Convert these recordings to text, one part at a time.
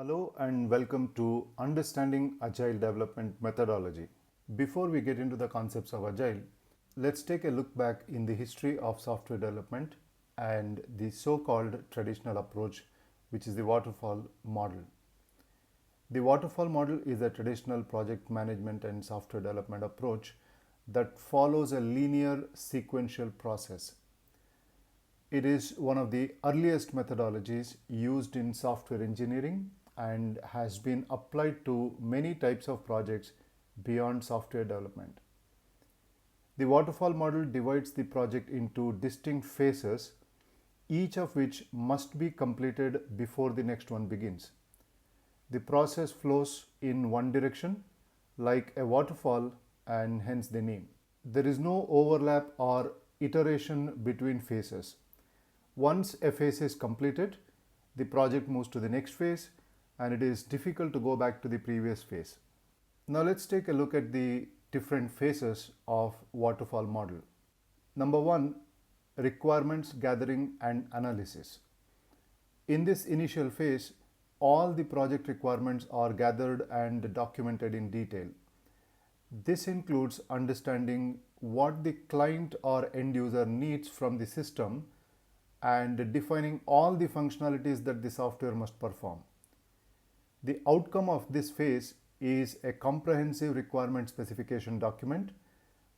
Hello and welcome to Understanding Agile Development Methodology. Before we get into the concepts of Agile, let's take a look back in the history of software development and the so-called traditional approach, which is the waterfall model. The waterfall model is a traditional project management and software development approach that follows a linear sequential process. It is one of the earliest methodologies used in software engineering and has been applied to many types of projects beyond software development. The waterfall model divides the project into distinct phases, each of which must be completed before the next one begins. The process flows in one direction, like a waterfall, and hence the name. There is no overlap or iteration between phases. Once a phase is completed, the project moves to the next phase and it is difficult to go back to the previous phase. Now let's take a look at the different phases of waterfall model. Number one, requirements gathering and analysis. In this initial phase, all the project requirements are gathered and documented in detail. This includes understanding what the client or end user needs from the system and defining all the functionalities that the software must perform. The outcome of this phase is a comprehensive requirement specification document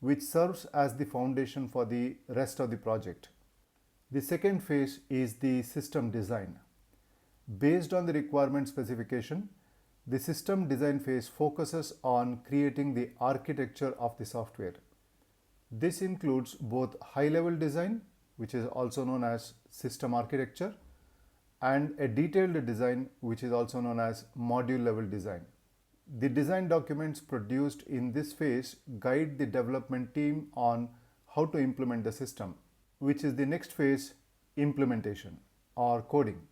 which serves as the foundation for the rest of the project. The second phase is the system design. Based on the requirement specification, the system design phase focuses on creating the architecture of the software. This includes both high-level design, which is also known as system architecture, and a detailed design, which is also known as module level design. The design documents produced in this phase guide the development team on how to implement the system, which is the next phase, implementation or coding.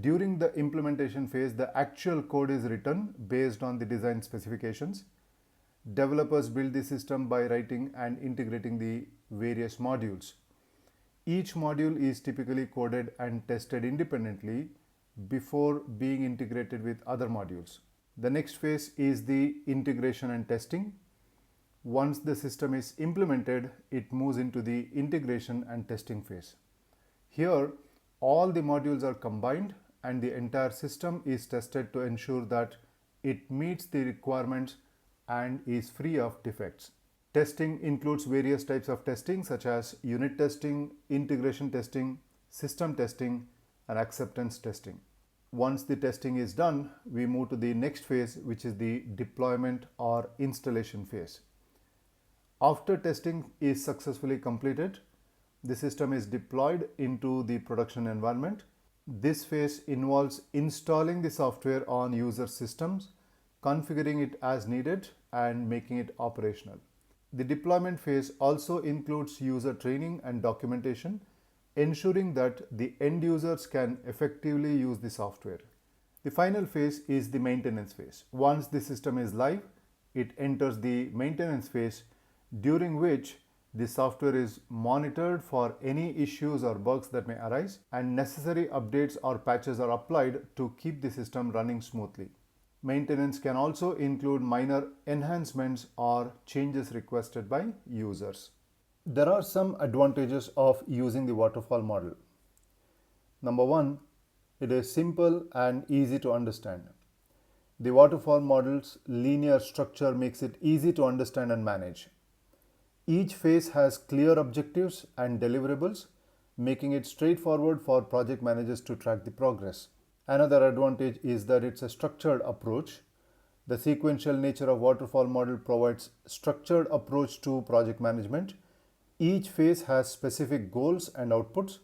During the implementation phase, the actual code is written based on the design specifications. Developers build the system by writing and integrating the various modules. Each module is typically coded and tested independently before being integrated with other modules. The next phase is the integration and testing. Once the system is implemented, it moves into the integration and testing phase. Here, all the modules are combined and the entire system is tested to ensure that it meets the requirements and is free of defects. Testing includes various types of testing such as unit testing, integration testing, system testing, and acceptance testing. Once the testing is done, we move to the next phase, which is the deployment or installation phase. After testing is successfully completed, the system is deployed into the production environment. This phase involves installing the software on user systems, configuring it as needed, and making it operational. The deployment phase also includes user training and documentation, ensuring that the end users can effectively use the software. The final phase is the maintenance phase. Once the system is live, it enters the maintenance phase, during which the software is monitored for any issues or bugs that may arise, and necessary updates or patches are applied to keep the system running smoothly. Maintenance can also include minor enhancements or changes requested by users. There are some advantages of using the waterfall model. Number one, it is simple and easy to understand. The waterfall model's linear structure makes it easy to understand and manage. Each phase has clear objectives and deliverables, making it straightforward for project managers to track the progress. Another advantage is that it's a structured approach. The sequential nature of waterfall model provides structured approach to project management. Each phase has specific goals and outputs,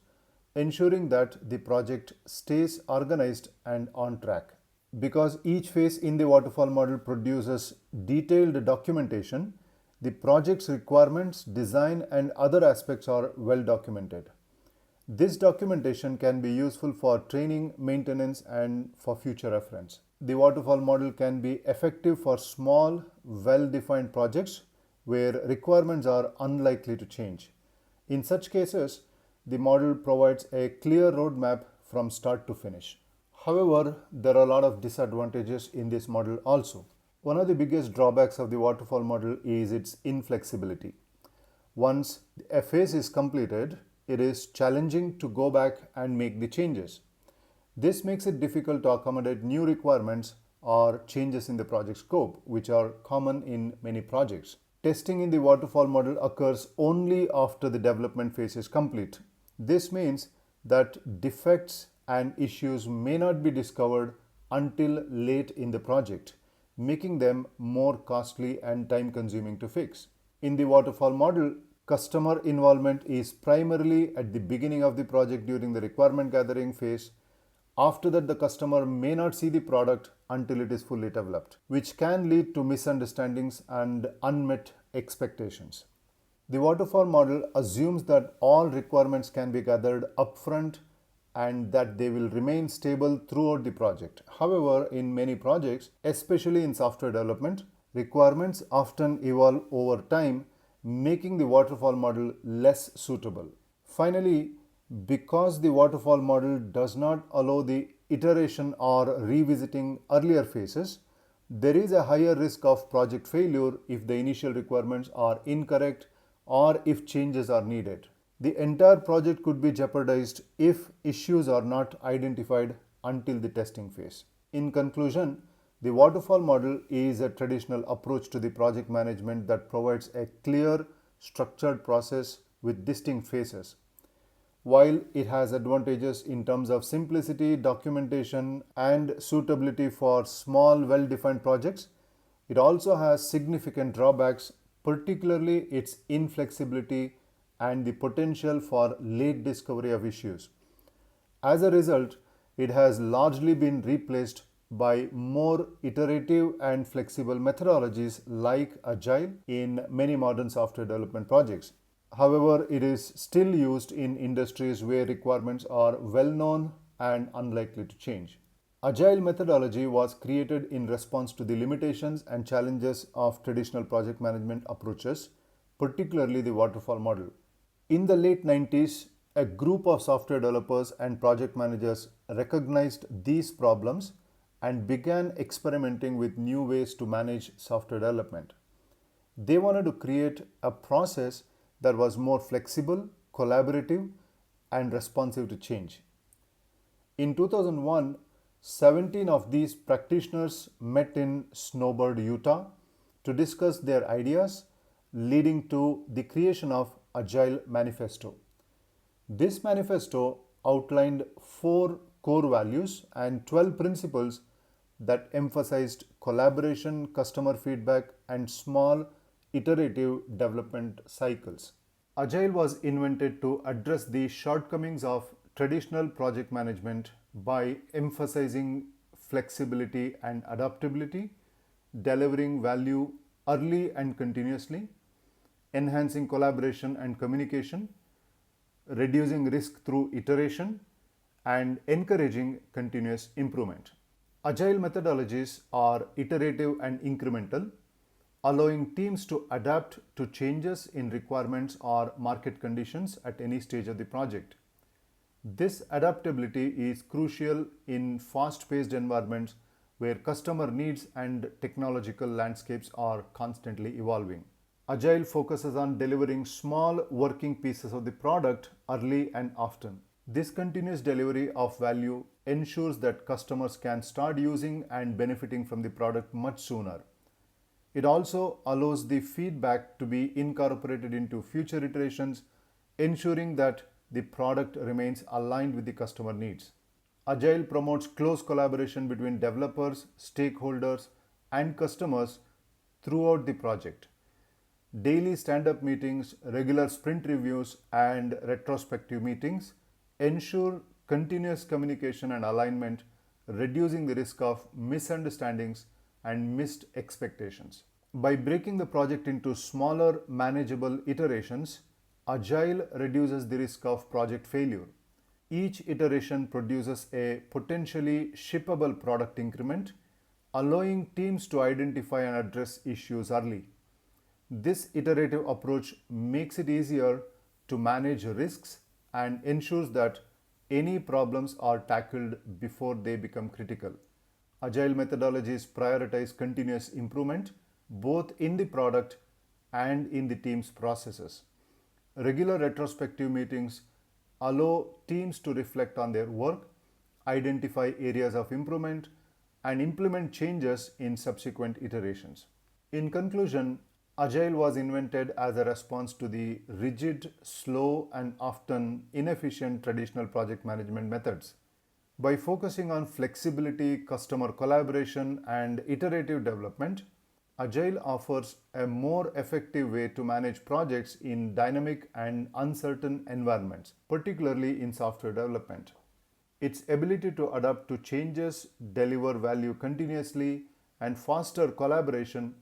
ensuring that the project stays organized and on track. Because each phase in the waterfall model produces detailed documentation, the project's requirements, design, and other aspects are well documented. This documentation can be useful for training, maintenance, and for future reference. The waterfall model can be effective for small, well-defined projects where requirements are unlikely to change. In such cases, the model provides a clear roadmap from start to finish. However, there are a lot of disadvantages in this model also. One of the biggest drawbacks of the waterfall model is its inflexibility. Once a phase is completed, it is challenging to go back and make the changes. This makes it difficult to accommodate new requirements or changes in the project scope, which are common in many projects. Testing in the waterfall model occurs only after the development phase is complete. This means that defects and issues may not be discovered until late in the project, making them more costly and time consuming to fix. In the waterfall model, customer involvement is primarily at the beginning of the project during the requirement gathering phase. After that, the customer may not see the product until it is fully developed, which can lead to misunderstandings and unmet expectations. The waterfall model assumes that all requirements can be gathered upfront and that they will remain stable throughout the project. However, in many projects, especially in software development, requirements often evolve over time, making the waterfall model less suitable. Finally, because the waterfall model does not allow the iteration or revisiting earlier phases, there is a higher risk of project failure if the initial requirements are incorrect or if changes are needed. The entire project could be jeopardized if issues are not identified until the testing phase. In conclusion, the waterfall model is a traditional approach to the project management that provides a clear, structured process with distinct phases. While it has advantages in terms of simplicity, documentation, and suitability for small, well defined projects, it also has significant drawbacks, particularly its inflexibility and the potential for late discovery of issues. As a result, it has largely been replaced by more iterative and flexible methodologies like Agile in many modern software development projects. However, it is still used in industries where requirements are well known and unlikely to change. Agile methodology was created in response to the limitations and challenges of traditional project management approaches, particularly the waterfall model. In the late 90s, a group of software developers and project managers recognized these problems and began experimenting with new ways to manage software development. They wanted to create a process that was more flexible, collaborative, and responsive to change. In 2001, 17 of these practitioners met in Snowbird, Utah to discuss their ideas, leading to the creation of Agile Manifesto. This manifesto outlined 4 core values and 12 principles that emphasized collaboration, customer feedback, and small iterative development cycles. Agile was invented to address the shortcomings of traditional project management by emphasizing flexibility and adaptability, delivering value early and continuously, enhancing collaboration and communication, reducing risk through iteration, and encouraging continuous improvement. Agile methodologies are iterative and incremental, allowing teams to adapt to changes in requirements or market conditions at any stage of the project. This adaptability is crucial in fast-paced environments where customer needs and technological landscapes are constantly evolving. Agile focuses on delivering small working pieces of the product early and often. This continuous delivery of value ensures that customers can start using and benefiting from the product much sooner. It also allows the feedback to be incorporated into future iterations, ensuring that the product remains aligned with the customer needs. Agile promotes close collaboration between developers, stakeholders, and customers throughout the project. Daily stand-up meetings, regular sprint reviews, and retrospective meetings ensure continuous communication and alignment, reducing the risk of misunderstandings and missed expectations. By breaking the project into smaller, manageable iterations, Agile reduces the risk of project failure. Each iteration produces a potentially shippable product increment, allowing teams to identify and address issues early. This iterative approach makes it easier to manage risks and ensures that any problems are tackled before they become critical. Agile methodologies prioritize continuous improvement both in the product and in the team's processes. Regular retrospective meetings allow teams to reflect on their work, identify areas of improvement, and implement changes in subsequent iterations. In conclusion, Agile was invented as a response to the rigid, slow, and often inefficient traditional project management methods. By focusing on flexibility, customer collaboration, and iterative development, Agile offers a more effective way to manage projects in dynamic and uncertain environments, particularly in software development. Its ability to adapt to changes, deliver value continuously, and foster collaboration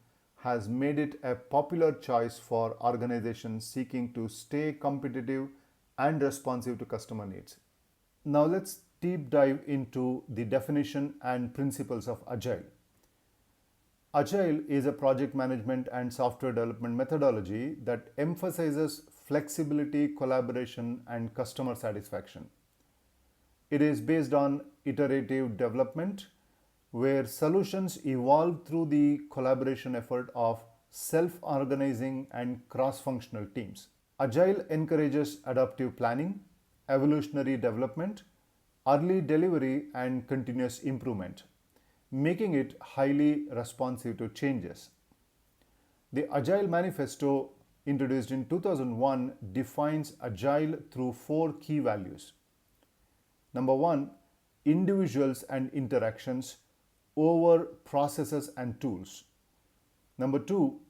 has made it a popular choice for organizations seeking to stay competitive and responsive to customer needs. Now let's deep dive into the definition and principles of Agile. Agile is a project management and software development methodology that emphasizes flexibility, collaboration, and customer satisfaction. It is based on iterative development, where solutions evolve through the collaboration effort of self organizing and cross functional teams. Agile encourages adaptive planning, evolutionary development, early delivery, and continuous improvement, making it highly responsive to changes. The Agile Manifesto, introduced in 2001, defines Agile through four key values. Number one, individuals and interactions over processes and tools. Number two,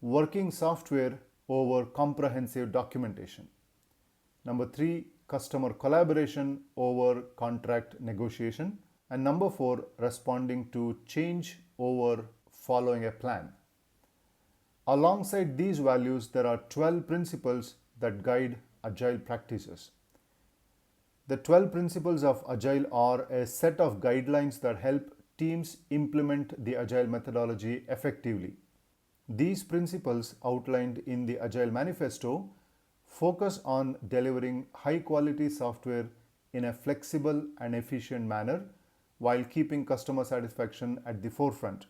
working software over comprehensive documentation. Number three, customer collaboration over contract negotiation. And number four, responding to change over following a plan. Alongside these values, there are 12 principles that guide Agile practices. The 12 principles of Agile are a set of guidelines that help teams implement the Agile methodology effectively. These principles, outlined in the Agile Manifesto, focus on delivering high quality software in a flexible and efficient manner while keeping customer satisfaction at the forefront.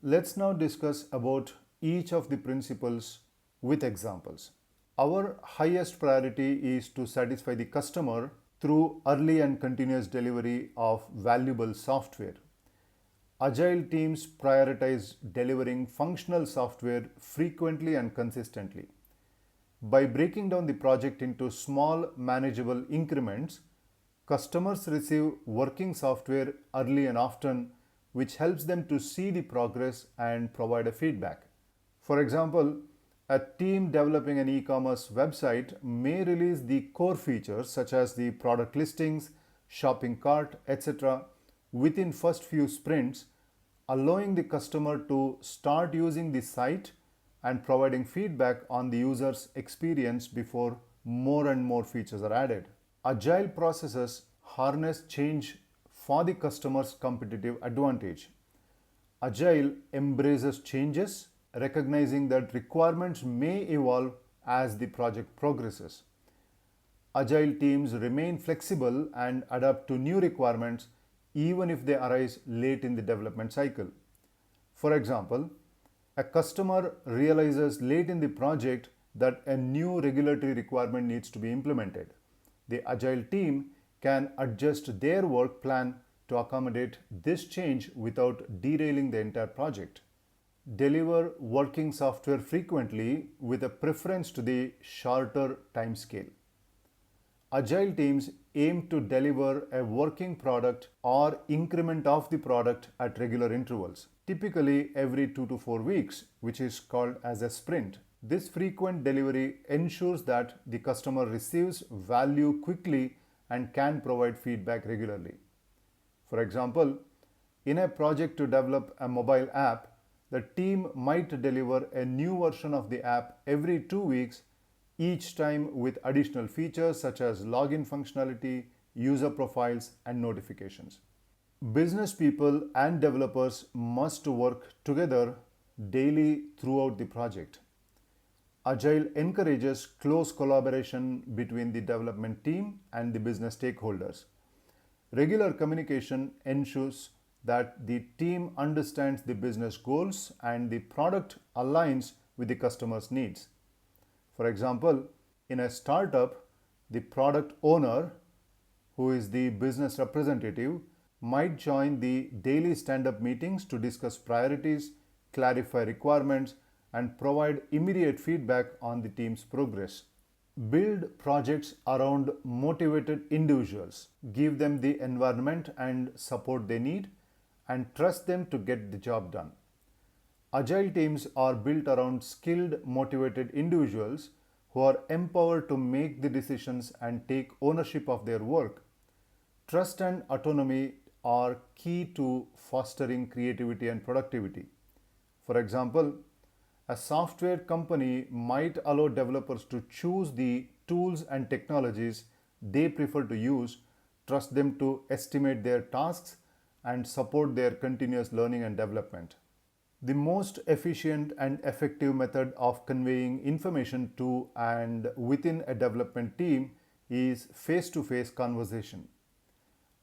Let's now discuss about each of the principles with examples. Our highest priority is to satisfy the customer through early and continuous delivery of valuable software. Agile teams prioritize delivering functional software frequently and consistently. By breaking down the project into small, manageable increments, customers receive working software early and often, which helps them to see the progress and provide a feedback. For example, a team developing an e-commerce website may release the core features such as the product listings, shopping cart, etc. within first few sprints, allowing the customer to start using the site and providing feedback on the user's experience before more and more features are added. Agile processes harness change for the customer's competitive advantage. Agile embraces changes, recognizing that requirements may evolve as the project progresses. Agile teams remain flexible and adapt to new requirements even if they arise late in the development cycle. For example, a customer realizes late in the project that a new regulatory requirement needs to be implemented. The Agile team can adjust their work plan to accommodate this change without derailing the entire project. Deliver working software frequently with a preference to the shorter time scale. Agile teams aim to deliver a working product or increment of the product at regular intervals, typically every 2 to 4 weeks, which is called as a sprint. This frequent delivery ensures that the customer receives value quickly and can provide feedback regularly. For example, in a project to develop a mobile app, the team might deliver a new version of the app every 2 weeks, each time with additional features such as login functionality, user profiles, and notifications. Business people and developers must work together daily throughout the project. Agile encourages close collaboration between the development team and the business stakeholders. Regular communication ensures that the team understands the business goals and the product aligns with the customer's needs. For example, in a startup, the product owner, who is the business representative, might join the daily stand up meetings to discuss priorities, clarify requirements, and provide immediate feedback on the team's progress. Build projects around motivated individuals, give them the environment and support they need, and trust them to get the job done. Agile teams are built around skilled, motivated individuals who are empowered to make the decisions and take ownership of their work. Trust and autonomy are key to fostering creativity and productivity. For example, a software company might allow developers to choose the tools and technologies they prefer to use, trust them to estimate their tasks, and support their continuous learning and development. The most efficient and effective method of conveying information to and within a development team is face to face conversation.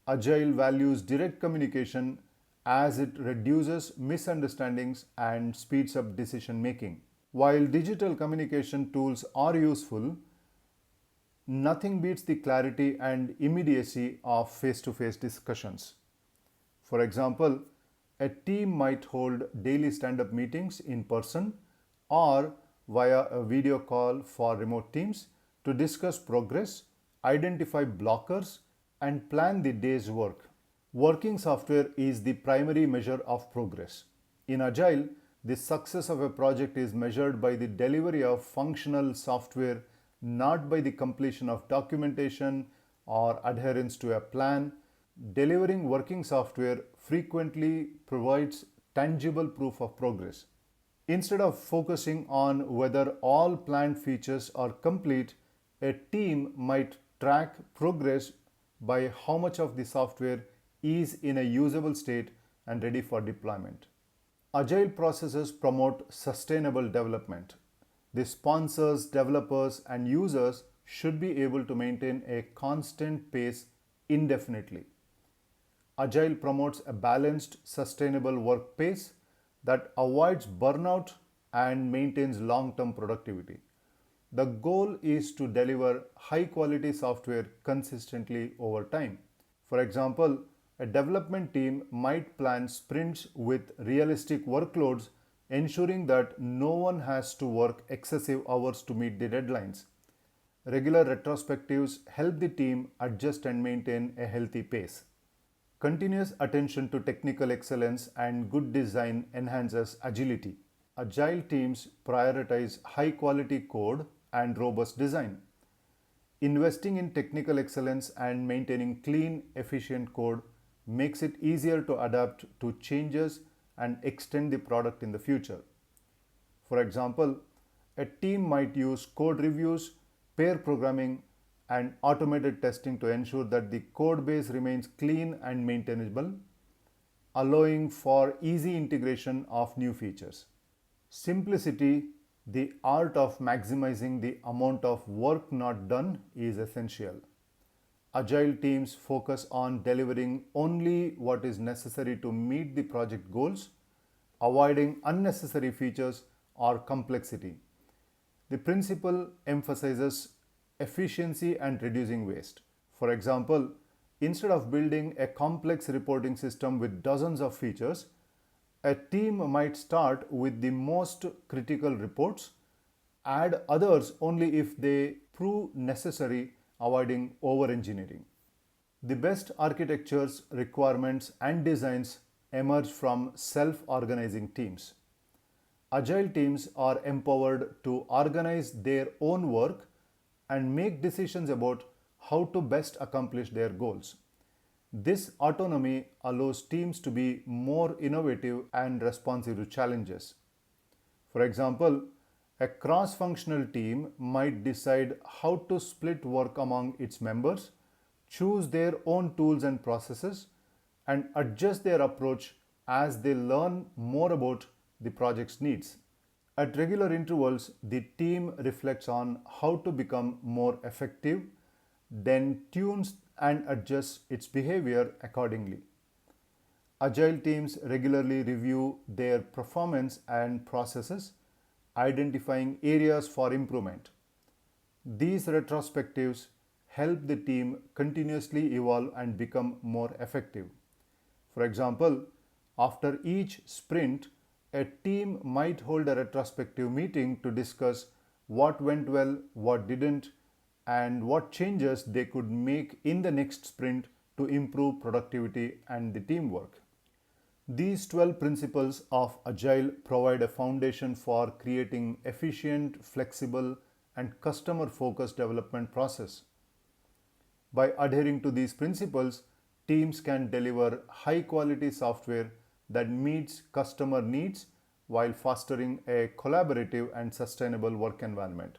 Agile values direct communication as it reduces misunderstandings and speeds up decision making. While digital communication tools are useful, nothing beats the clarity and immediacy of face to face discussions. For example, a team might hold daily stand up meetings in person or via a video call for remote teams to discuss progress, identify blockers, and plan the day's work. Working software is the primary measure of progress. In Agile, the success of a project is measured by the delivery of functional software, not by the completion of documentation or adherence to a plan. Delivering working software frequently provides tangible proof of progress. Instead of focusing on whether all planned features are complete, a team might track progress by how much of the software is in a usable state and ready for deployment. Agile processes promote sustainable development. The sponsors, developers, and users should be able to maintain a constant pace indefinitely. Agile promotes a balanced, sustainable work pace that avoids burnout and maintains long term productivity. The goal is to deliver high quality software consistently over time. For example, a development team might plan sprints with realistic workloads, ensuring that no one has to work excessive hours to meet the deadlines. Regular retrospectives help the team adjust and maintain a healthy pace. Continuous attention to technical excellence and good design enhances agility. Agile teams prioritize high quality code and robust design. Investing in technical excellence and maintaining clean, efficient code makes it easier to adapt to changes and extend the product in the future. For example, a team might use code reviews, pair programming, and automated testing to ensure that the code base remains clean and maintainable, allowing for easy integration of new features. Simplicity, the art of maximizing the amount of work not done, is essential. Agile teams focus on delivering only what is necessary to meet the project goals, avoiding unnecessary features or complexity. The principle emphasizes efficiency and reducing waste. For example, instead of building a complex reporting system with dozens of features, a team might start with the most critical reports, add others only if they prove necessary, avoiding over engineering. The best architectures, requirements, and designs emerge from self organizing teams. Agile teams are empowered to organize their own work and make decisions about how to best accomplish their goals. This autonomy allows teams to be more innovative and responsive to challenges. For example, a cross functional team might decide how to split work among its members, choose their own tools and processes, and adjust their approach as they learn more about the project's needs. At regular intervals, the team reflects on how to become more effective, then tunes and adjusts its behavior accordingly. Agile teams regularly review their performance and processes, identifying areas for improvement. These retrospectives help the team continuously evolve and become more effective. For example, after each sprint, a team might hold a retrospective meeting to discuss what went well, what didn't, and what changes they could make in the next sprint to improve productivity and the teamwork. These 12 principles of Agile provide a foundation for creating efficient, flexible, and customer focused development process. By adhering to these principles, teams can deliver high quality software that meets customer needs while fostering a collaborative and sustainable work environment.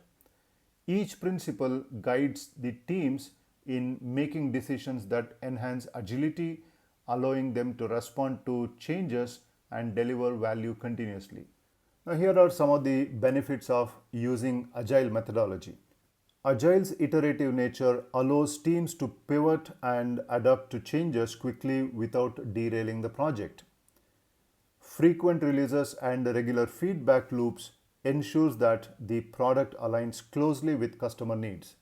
Each principle guides the teams in making decisions that enhance agility, allowing them to respond to changes and deliver value continuously. Now, here are some of the benefits of using Agile methodology. Agile's iterative nature allows teams to pivot and adapt to changes quickly without derailing the project. Frequent releases and regular feedback loops ensures that the product aligns closely with customer needs.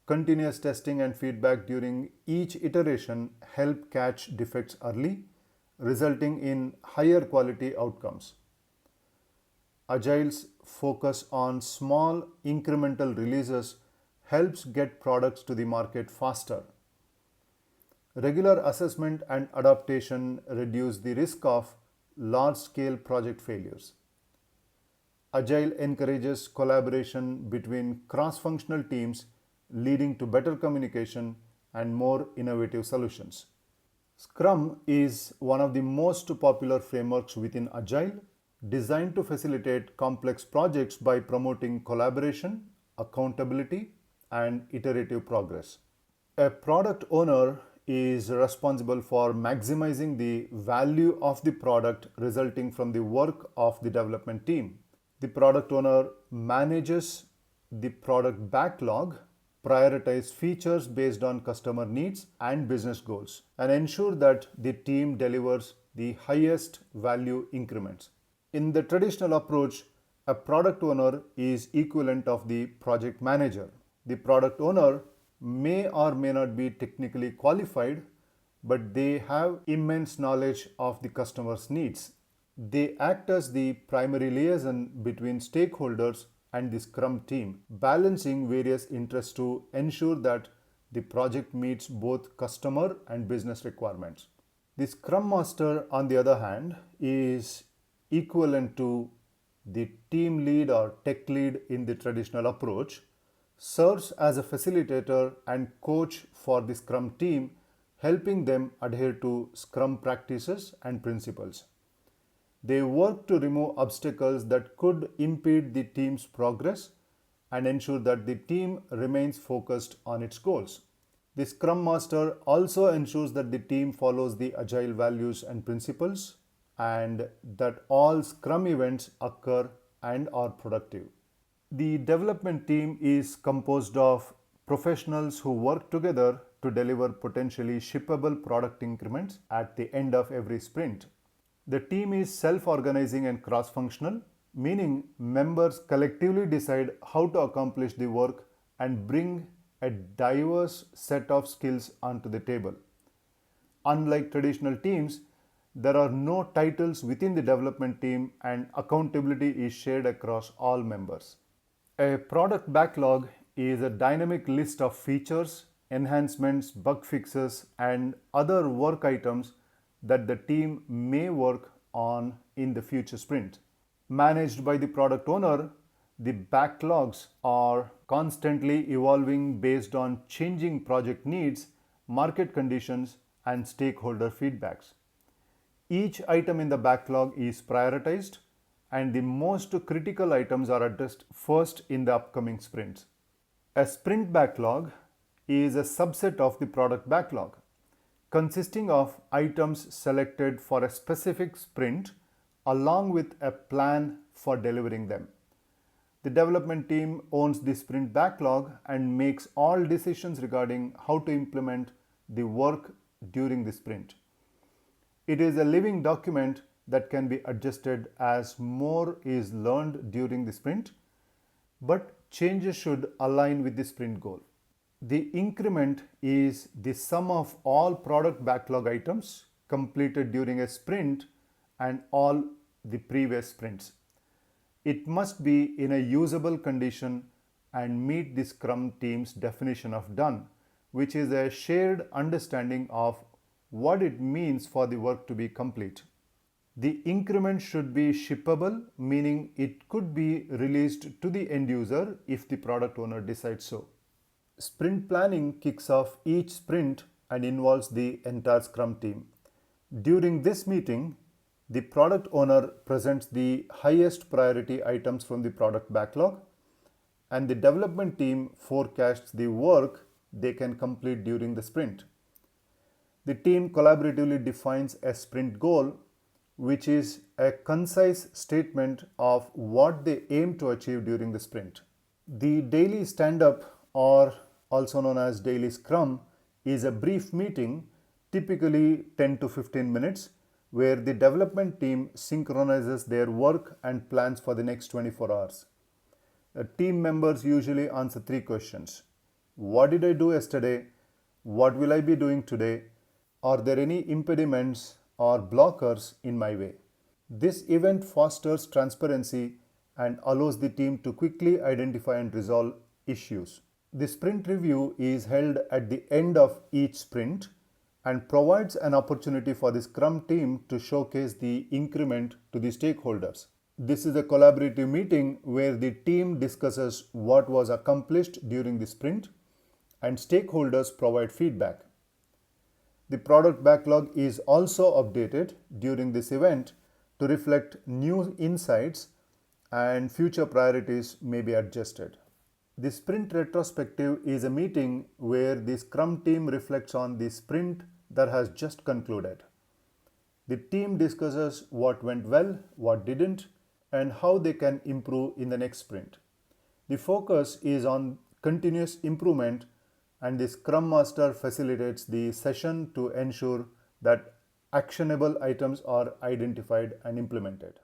Continuous testing and feedback during each iteration help catch defects early, resulting in higher quality outcomes. Agile's focus on small incremental releases helps get products to the market faster. Regular assessment and adaptation reduce the risk of large scale project failures. Agile encourages collaboration between cross functional teams, leading to better communication and more innovative solutions. Scrum is one of the most popular frameworks within Agile, designed to facilitate complex projects by promoting collaboration, accountability, and iterative progress. A product owner is responsible for maximizing the value of the product resulting from the work of the development team. The product owner manages the product backlog, prioritize features based on customer needs and business goals, and ensure that the team delivers the highest value increments. In the traditional approach, a product owner is equivalent of the project manager. The product owner may or may not be technically qualified, but they have immense knowledge of the customer's needs. They act as the primary liaison between stakeholders and the Scrum team, balancing various interests to ensure that the project meets both customer and business requirements. The Scrum Master, on the other hand, is equivalent to the team lead or tech lead in the traditional approach, serves as a facilitator and coach for the Scrum team, helping them adhere to Scrum practices and principles. They work to remove obstacles that could impede the team's progress and ensure that the team remains focused on its goals. The Scrum Master also ensures that the team follows the Agile values and principles and that all Scrum events occur and are productive. The development team is composed of professionals who work together to deliver potentially shippable product increments at the end of every sprint. The team is self-organizing and cross-functional, meaning members collectively decide how to accomplish the work and bring a diverse set of skills onto the table. Unlike traditional teams, there are no titles within the development team and accountability is shared across all members. A product backlog is a dynamic list of features, enhancements, bug fixes, and other work items that the team may work on in the future sprint. Managed by the product owner, the backlogs are constantly evolving based on changing project needs, market conditions, and stakeholder feedbacks. Each item in the backlog is prioritized, and the most critical items are addressed first in the upcoming sprints. A sprint backlog is a subset of the product backlog, consisting of items selected for a specific sprint along with a plan for delivering them. The development team owns the sprint backlog and makes all decisions regarding how to implement the work during the sprint. It is a living document that can be adjusted as more is learned during the sprint, but changes should align with the sprint goal. The increment is the sum of all product backlog items completed during a sprint and all the previous sprints. It must be in a usable condition and meet the Scrum team's definition of done, which is a shared understanding of what it means for the work to be complete. The increment should be shippable, meaning it could be released to the end user if the product owner decides so. Sprint planning kicks off each sprint and involves the entire Scrum team. During this meeting, the product owner presents the highest priority items from the product backlog, and the development team forecasts the work they can complete during the sprint. The team collaboratively defines a sprint goal, which is a concise statement of what they aim to achieve during the sprint. The daily stand-up, or also known as daily scrum, is a brief meeting, typically 10 to 15 minutes, where the development team synchronizes their work and plans for the next 24 hours. Team members usually answer 3 questions. What did I do yesterday? What will I be doing today? Are there any impediments or blockers in my way? This event fosters transparency and allows the team to quickly identify and resolve issues. The sprint review is held at the end of each sprint and provides an opportunity for the Scrum team to showcase the increment to the stakeholders. This is a collaborative meeting where the team discusses what was accomplished during the sprint and stakeholders provide feedback. The product backlog is also updated during this event to reflect new insights, and future priorities may be adjusted. The sprint retrospective is a meeting where the Scrum team reflects on the sprint that has just concluded. The team discusses what went well, what didn't, and how they can improve in the next sprint. The focus is on continuous improvement, and the Scrum Master facilitates the session to ensure that actionable items are identified and implemented.